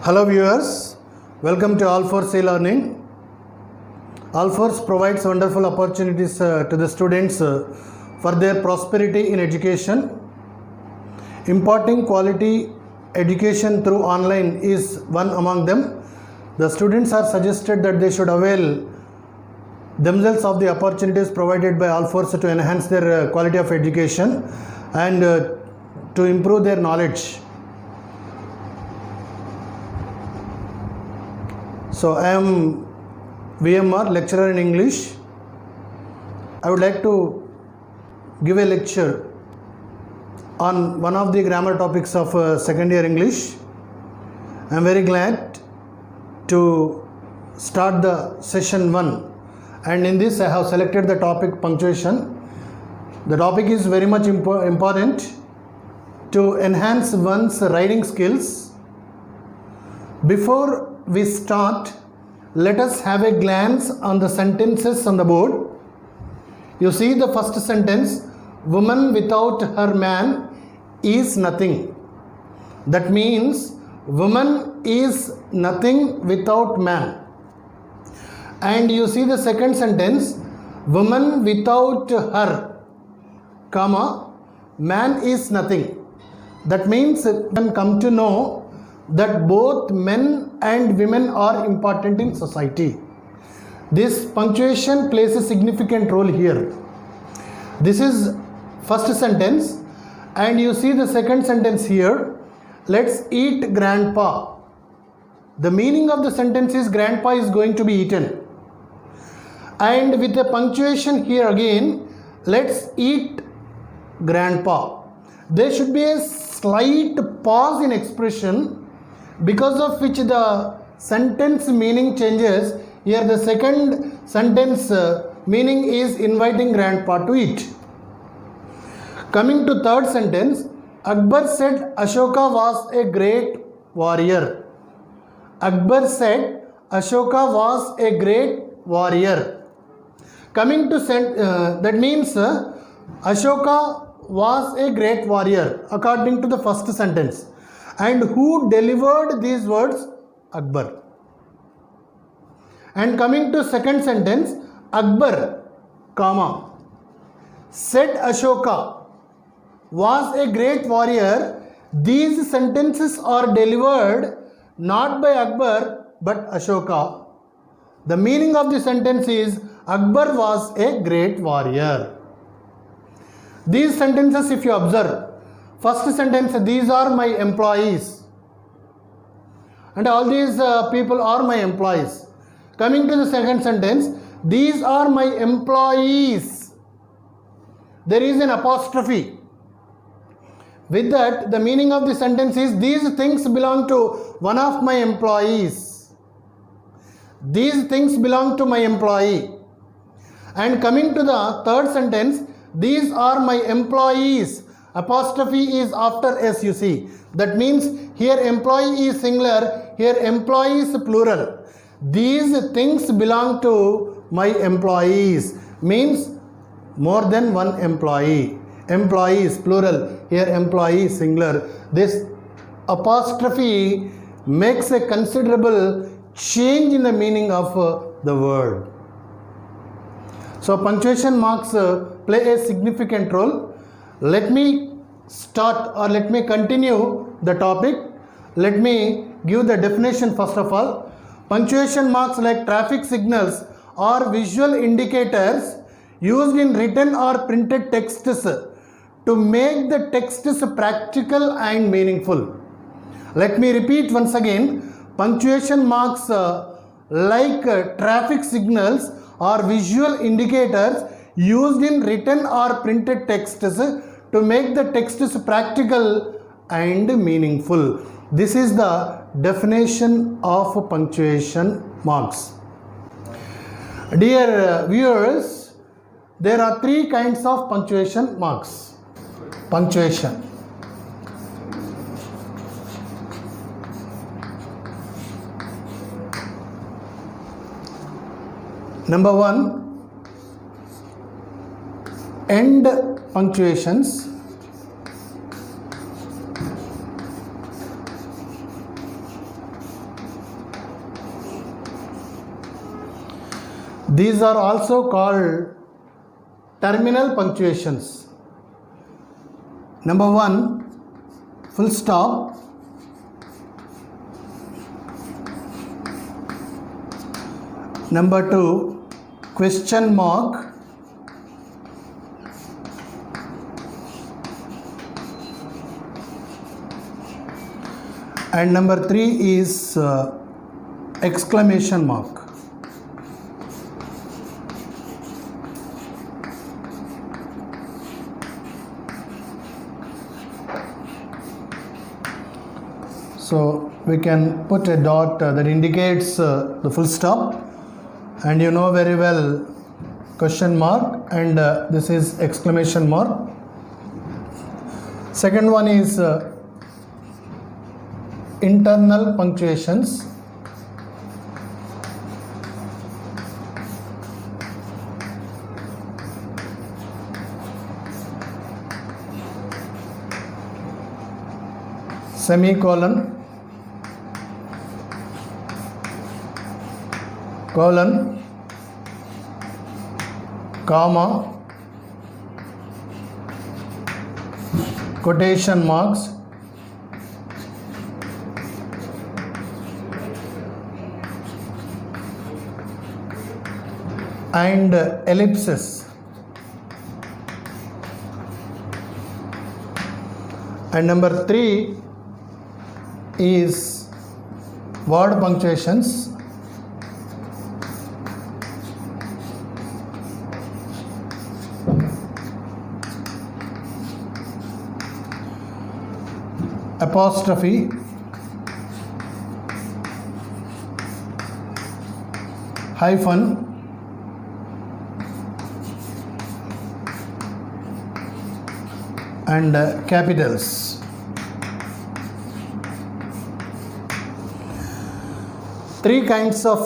Hello viewers, welcome to All4 Learning. All4 provides wonderful opportunities to the students for their prosperity in education. Imparting quality education through online is one among them. The students are suggested that they should avail themselves of the opportunities provided by All4 to enhance their quality of education and to improve their knowledge. So I am VMR, lecturer in English. I would like to give a lecture on one of the grammar topics of second year English. I am very glad to start the session 1, and in this I have selected the topic punctuation. The topic is very much important to enhance one's writing skills. Before we start, let us have a glance on the sentences on the board. You see the first sentence, woman without her man is nothing. That means woman is nothing without man. And you see the second sentence, woman without her, comma, man is nothing. That means you can come to know that both men and women are important in society. This punctuation plays a significant role here. This is first sentence, and you see the second sentence here, let's eat grandpa. The meaning of the sentence is grandpa is going to be eaten. And with the punctuation here again, let's eat grandpa. There should be a slight pause in expression, because of which the sentence meaning changes. Here the second sentence meaning is inviting grandpa to eat. Coming to third sentence, Akbar said Ashoka was a great warrior. Akbar said Ashoka was a great warrior. Coming to that means Ashoka was a great warrior according to the first sentence. And who delivered these words? Akbar. And coming to second sentence, Akbar, comma, said Ashoka was a great warrior. These sentences are delivered not by Akbar but Ashoka. The meaning of the sentence is Akbar was a great warrior. These sentences, if you observe, first sentence, these are my employees, and all these people are my employees. Coming to the second sentence, these are my employees. There is an apostrophe. With that, the meaning of the sentence is these things belong to one of my employees. These things belong to my employee. And coming to the third sentence, these are my employees. Apostrophe is after S, you see. That means here employee is singular, here employee is plural. These things belong to my employees, means more than one employee. Employee is plural, here employee is singular. This apostrophe makes a considerable change in the meaning of the word. So punctuation marks play a significant role. Let me start, or let me continue the topic. Let me give the definition first of all. Punctuation marks, like traffic signals, are visual indicators used in written or printed texts to make the texts practical and meaningful. Let me repeat once again. Punctuation marks like traffic signals are visual indicators used in written or printed texts to make the texts practical and meaningful. This is the definition of punctuation marks. Dear viewers, there are three kinds of punctuation marks. Punctuation. Number 1, end punctuations. These are also called terminal punctuations. Number 1, full stop. Number 2, question mark. And number 3 is exclamation mark. So we can put a dot that indicates the full stop, and you know very well question mark, and this is exclamation mark. Second one is internal punctuations. Semicolon, colon, comma, quotation marks, and ellipses. And number 3 is word punctuations. Apostrophe, hyphen, and capitals. 3 kinds of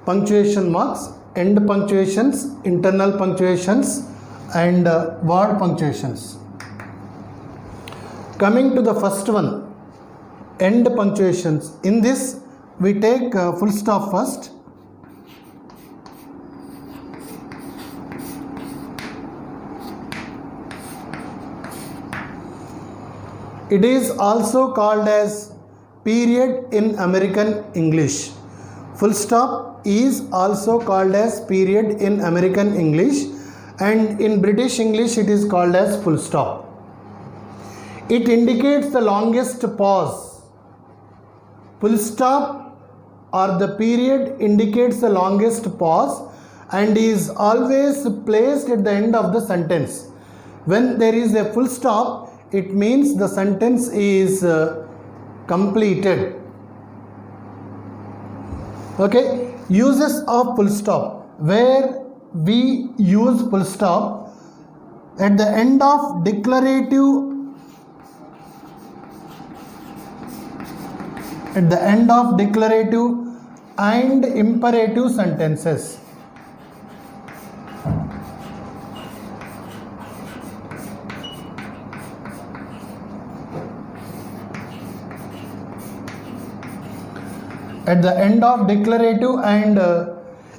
punctuation marks: end punctuations, internal punctuations, and word punctuations. Coming to the first one, end punctuations. In this, we take full stop first. It is also called as period in American English. Full stop is also called as period in American English, and in British English it is called as full stop. It indicates the longest pause. Full stop or the period indicates the longest pause and is always placed at the end of the sentence. When there is a full stop, it means the sentence is completed. Okay, uses of full stop. Where we use full stop at the end of declarative and imperative sentences. At the end of declarative and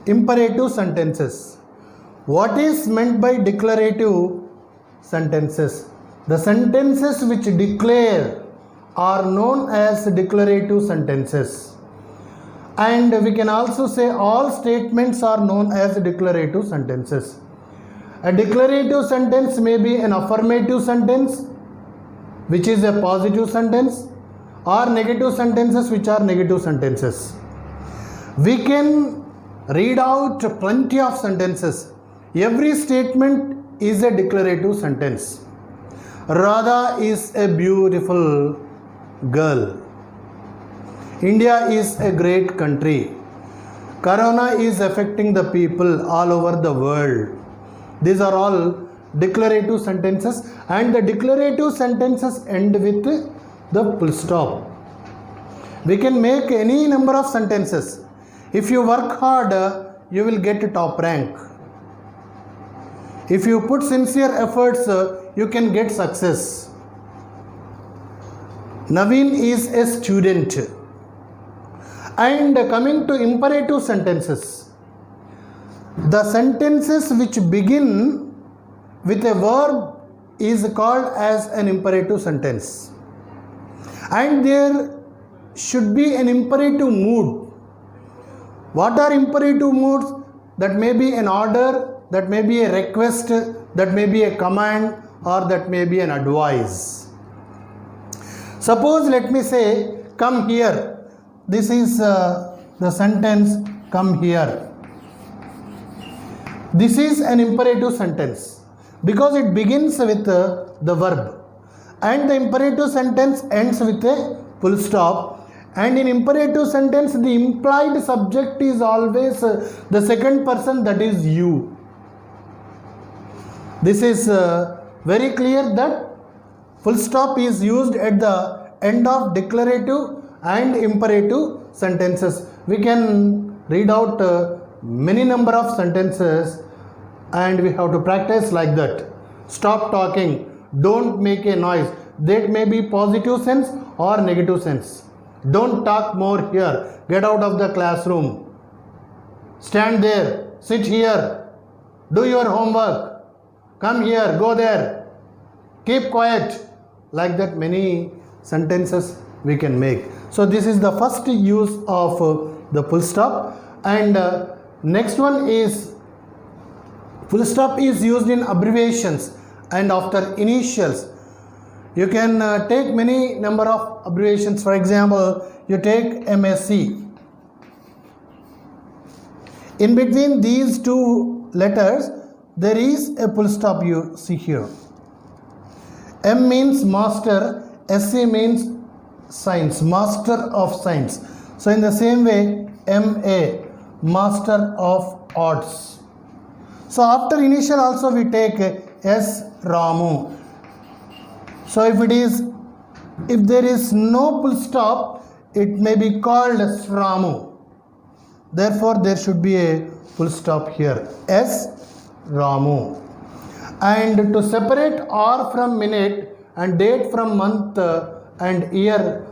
imperative sentences. What is meant by declarative sentences? The sentences which declare are known as declarative sentences, and we can also say all statements are known as declarative sentences. A declarative sentence may be an affirmative sentence, which is a positive sentence, or negative sentences, which are negative sentences. We can read out plenty of sentences. Every statement is a declarative sentence. Radha is a beautiful girl. India is a great country. Corona is affecting the people all over the world. These are all declarative sentences, and the declarative sentences end with the full stop. We can make any number of sentences. If you work hard, you will get top rank. If you put sincere efforts, you can get success. Naveen is a student. And coming to imperative sentences, The sentences which begin with a verb is called as an imperative sentence. And there should be an imperative mood. What are imperative moods? That may be an order, that may be a request, that may be a command, or that may be an advice. Suppose let me say, come here. This is the sentence, come here. This is an imperative sentence because it begins with the verb, and the imperative sentence ends with a full stop. And in imperative sentence, the implied subject is always the second person, that is you. This is very clear that full stop is used at the end of declarative and imperative sentences. We can read out many number of sentences and we have to practice like that. Stop talking, don't make a noise. That may be positive sense or negative sense. Don't talk more here, get out of the classroom. Stand there, sit here, do your homework, come here, go there, keep quiet. Like that many sentences we can make. So this is the first use of the full stop. And next one is, full stop is used in abbreviations and after initials. You can take many number of abbreviations. For example, you take MSc. In between these two letters, there is a full stop you see here. M means master, SC means science, master of science. So in the same way, MA, master of arts. So after initial also we take S Ramu. So if there is no full stop, it may be called Sramu. Therefore there should be a full stop here, S Ramu. And to separate hour from minute and date from month and year,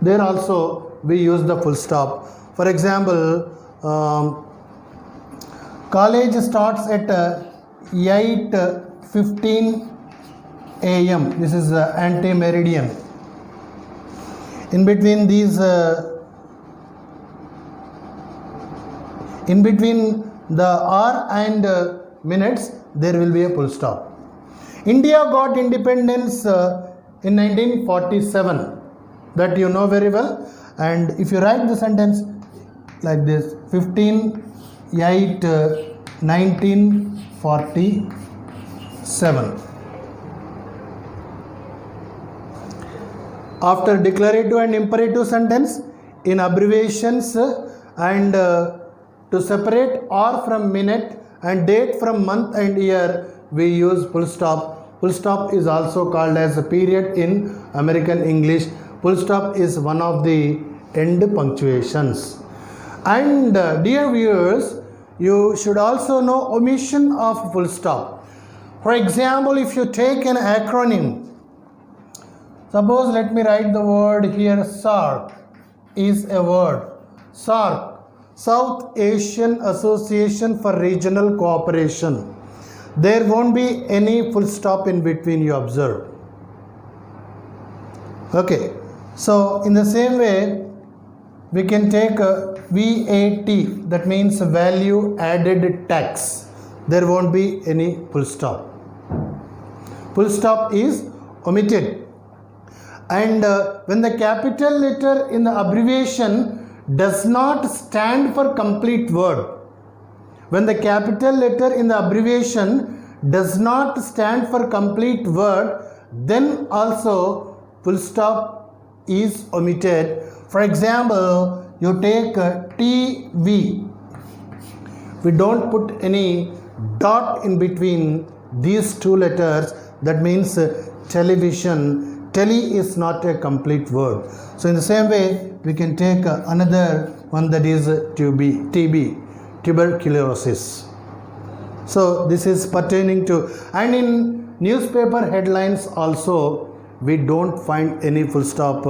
there also we use the full stop. For example, college starts at 8:15 AM. This is ante-meridian. In between these, in between the hour and minutes, there will be a full stop. India got independence in 1947. That you know very well. And if you write the sentence like this, 15/8/1947. After declarative and imperative sentence, in abbreviations and to separate hour from minute and date from month and year, we use full stop. Full stop is also called as a period in American English. Full stop is one of the end punctuations. And dear viewers, you should also know omission of full stop. For example, if you take an acronym, suppose let me write the word here, SAARC is a word. SAARC, South Asian Association for Regional Cooperation. There won't be any full stop in between, you observe. Okay, so in the same way, we can take VAT, that means value added tax. There won't be any full stop. Full stop is omitted. And when the capital letter in the abbreviation does not stand for complete word, when the capital letter in the abbreviation does not stand for complete word, then also full stop is omitted. For example, you take TV. We don't put any dot in between these two letters. That means television. Tele is not a complete word. So in the same way, we can take another one, that is TB, tuberculosis. So this is pertaining to, and in newspaper headlines also we don't find any full stop.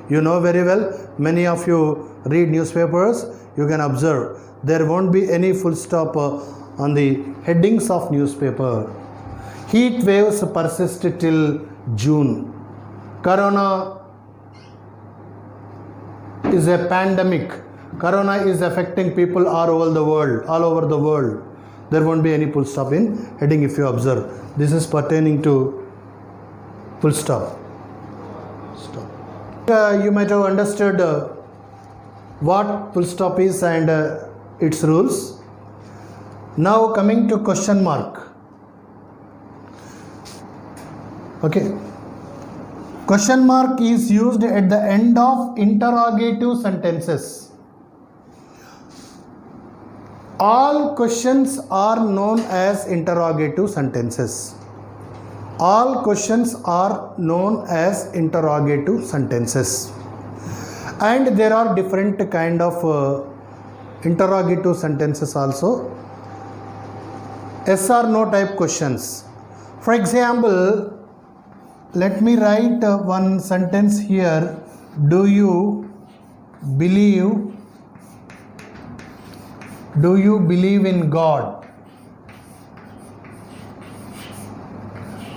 You know very well, many of you read newspapers, you can observe there won't be any full stop on the headings of newspaper. Heat waves persist till June. Corona is a pandemic. Corona is affecting people all over the world. There won't be any full stop in heading if you observe. This is pertaining to full stop. You might have understood what full stop is and its rules. Now coming to question mark. Okay. Question mark is used at the end of interrogative sentences. All questions are known as interrogative sentences. All questions are known as interrogative sentences. And there are different kind of interrogative sentences also. Yes or no type questions. For example, let me write one sentence here. Do you believe in God?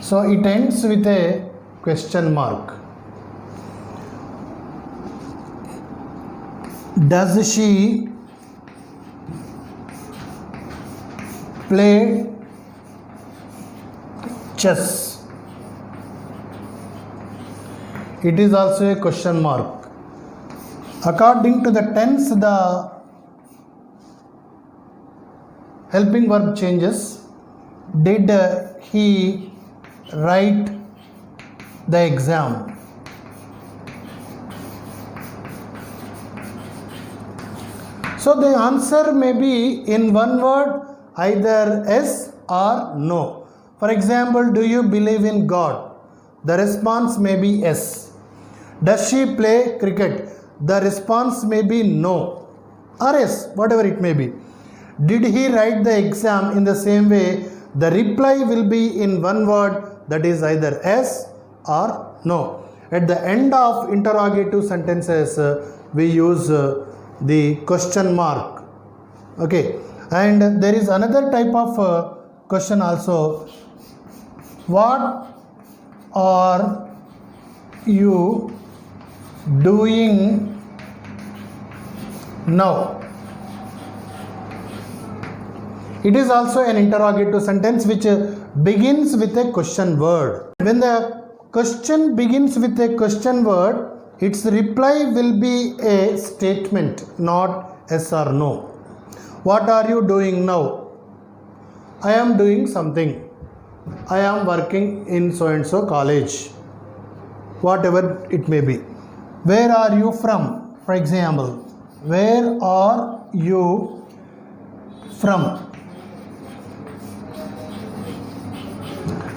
So it ends with a question mark. Does she play chess? It is also a question mark. According to the tense, the helping verb changes. Did he write the exam? So the answer may be in one word, either yes or no. For example, do you believe in God? The response may be yes. Does she play cricket? The response may be no or yes, whatever it may be. Did he write the exam? In the same way, the reply will be in one word, that is either yes or no. At the end of interrogative sentences, we use the question mark. Okay, and there is another type of question also. What are you doing now? It is also an interrogative sentence which begins with a question word. When the question begins with a question word, its reply will be a statement, not yes or no. What are you doing now? I am doing something. I am working in so and so college. Whatever it may be. Where are you from? For example, where are you from?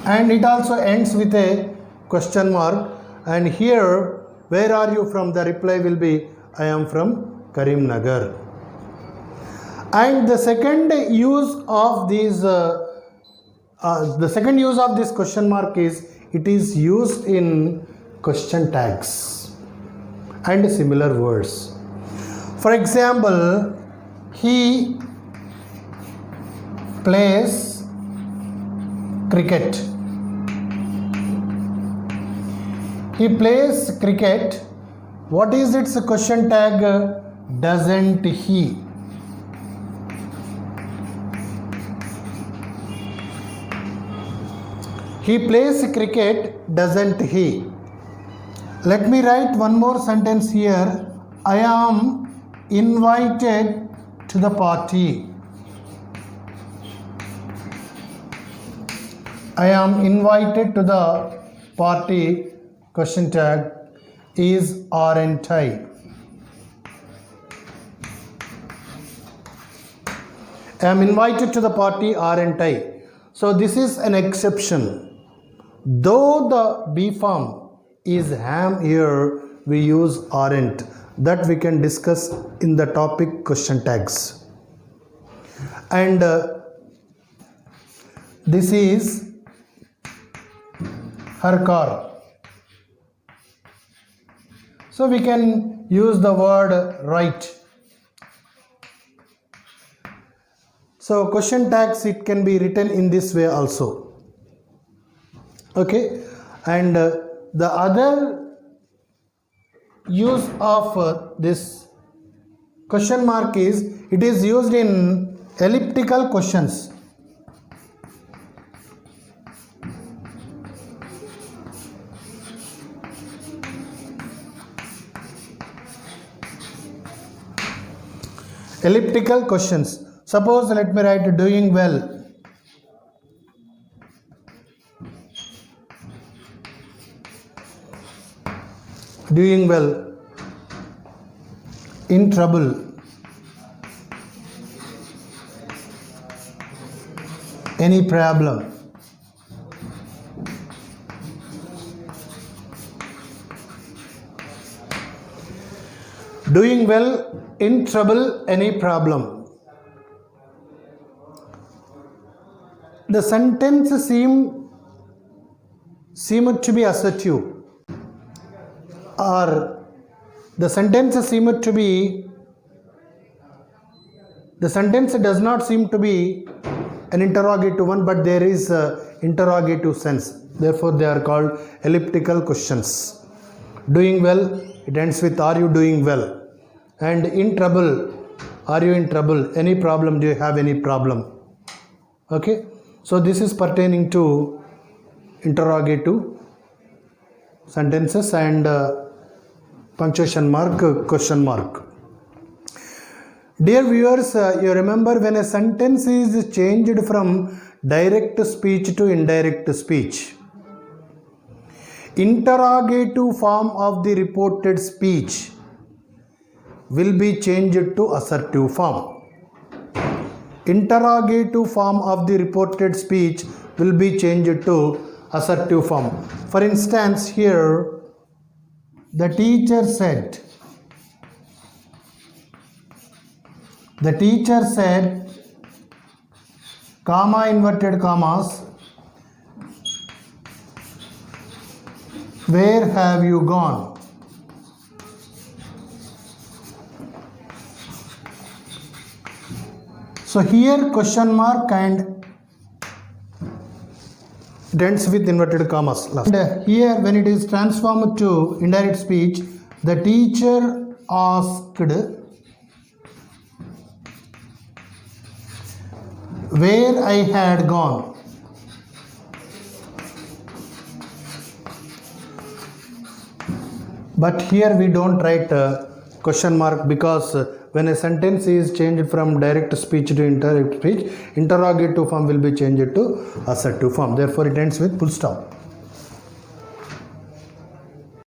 And it also ends with a question mark. And here, where are you from? The reply will be, I am from Karimnagar. And the second use of these, this question mark is, it is used in question tags and similar words. For example, he plays cricket. He plays cricket. What is its question tag? Doesn't he? He plays cricket, doesn't he? Let me write one more sentence here. I am invited to the party. I am invited to the party. Question tag is aren't I? I am invited to the party, aren't I? So this is an exception. Though the B form is am here, we use aren't. That we can discuss in the topic question tags. And this is her car. So we can use the word right. So question tags, it can be written in this way also. Okay, and the other use of this question mark is, it is used in elliptical questions. Elliptical questions. Suppose let me write doing well. Doing well. In trouble. Any problem. Doing well, in trouble, any problem. The sentence seemed to be assertive, or the sentence does not seem to be an interrogative one, but there is interrogative sense. Therefore, they are called elliptical questions. Doing well, it ends with are you doing well? And in trouble, are you in trouble? Any problem? Do you have any problem? Okay. So this is pertaining to interrogative sentences and punctuation mark, question mark. Dear viewers, you remember when a sentence is changed from direct speech to indirect speech, interrogative form of the reported speech will be changed to assertive form. Interrogative form of the reported speech will be changed to assertive form. For instance, here the teacher said, comma, inverted commas, where have you gone? So here question mark and it ends with inverted commas. And here when it is transformed to indirect speech, the teacher asked where I had gone. But here we don't write question mark, because when a sentence is changed from direct speech to indirect speech, interrogative form will be changed to assertive form. Therefore, it ends with full stop.